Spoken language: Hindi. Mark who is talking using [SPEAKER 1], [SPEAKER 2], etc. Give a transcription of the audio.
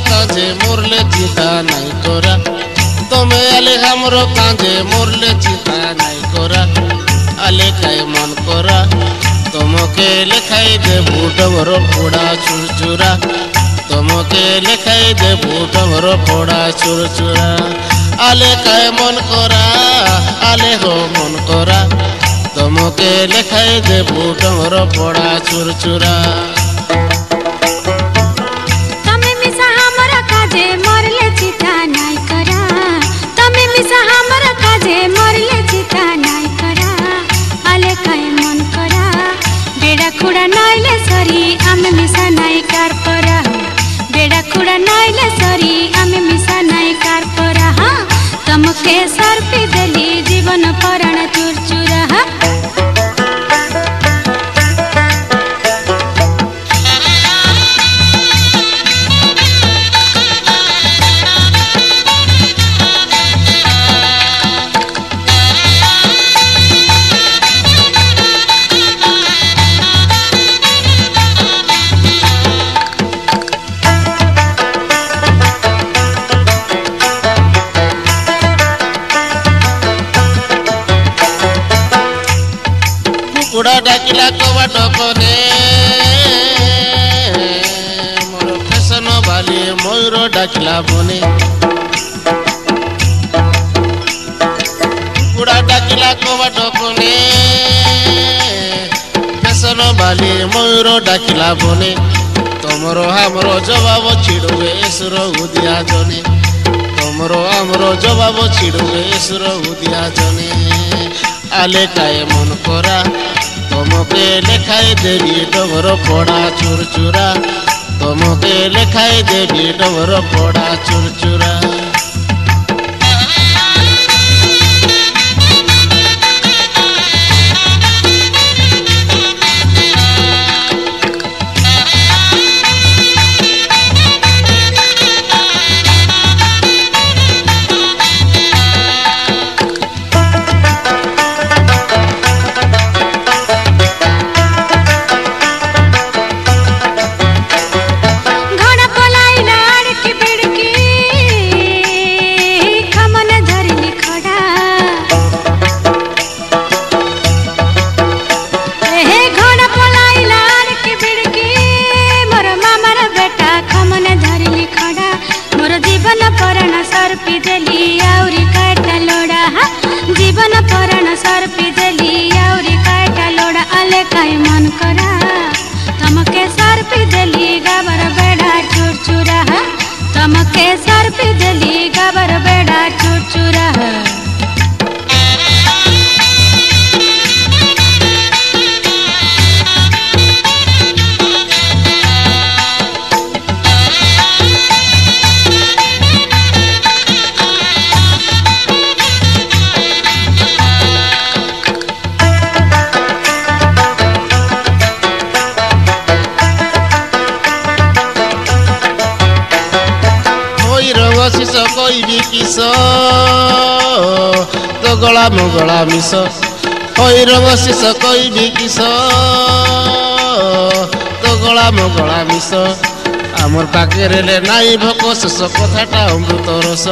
[SPEAKER 1] কাঁধে মরলে চিন্তা নাই করা তুমি আলে हमरो কাঁধে মরলে চিন্তা নাই করা আলে কাই মন করা তোমাকে লেখাই দেবু ডবর পোড়া চুরচুরা তোমাকে লেখাই দেবু ডবর পোড়া চুরচুরা আলে কাই মন করা আলে হো মন করা তোমাকে লেখাই দেবু ডবর পোড়া চুরচুরা
[SPEAKER 2] खुड़ा नाइले सरी आमे मिसा नाई कार परा बेड़ा खुड़ा नाइले सरी आमे मिसा नाई कार परा हाँ तमके सर पे दली जीवन पराण चुरचुरा
[SPEAKER 1] कुड़ा डाकिला कबाट कने मोर फैशन वाली मयूर डाकिला बने कुड़ा डाकिला कबाट कने फैशन वाली मयूर डाकिला बने तमरो हमरो जवाब छिड़ुए सुर उदिया जने तमरो हमरो जवाब छिड़ुए सुर उदिया जने आले काए मन करा তোমাকে লেখাই দেবি ডবর পোড়া চুরচুরা তোমাকে লেখাই দেবি ডবর পোড়া চুরচুরা जीवन पराण सर पिदली आउरी काटा लोड़ा आले काई मन करा तमके सर पिदली गाबर बेड़ा चुरचुरा तमके सर पिदली गाबर बेड़ा चुरचुरा शिष कईबी किस तो गला मुगला मिस रंग शिष कईबी किस तो गला मुगला मिस आमर पाखे नाई भोक शेष कथाटा अमृत रस।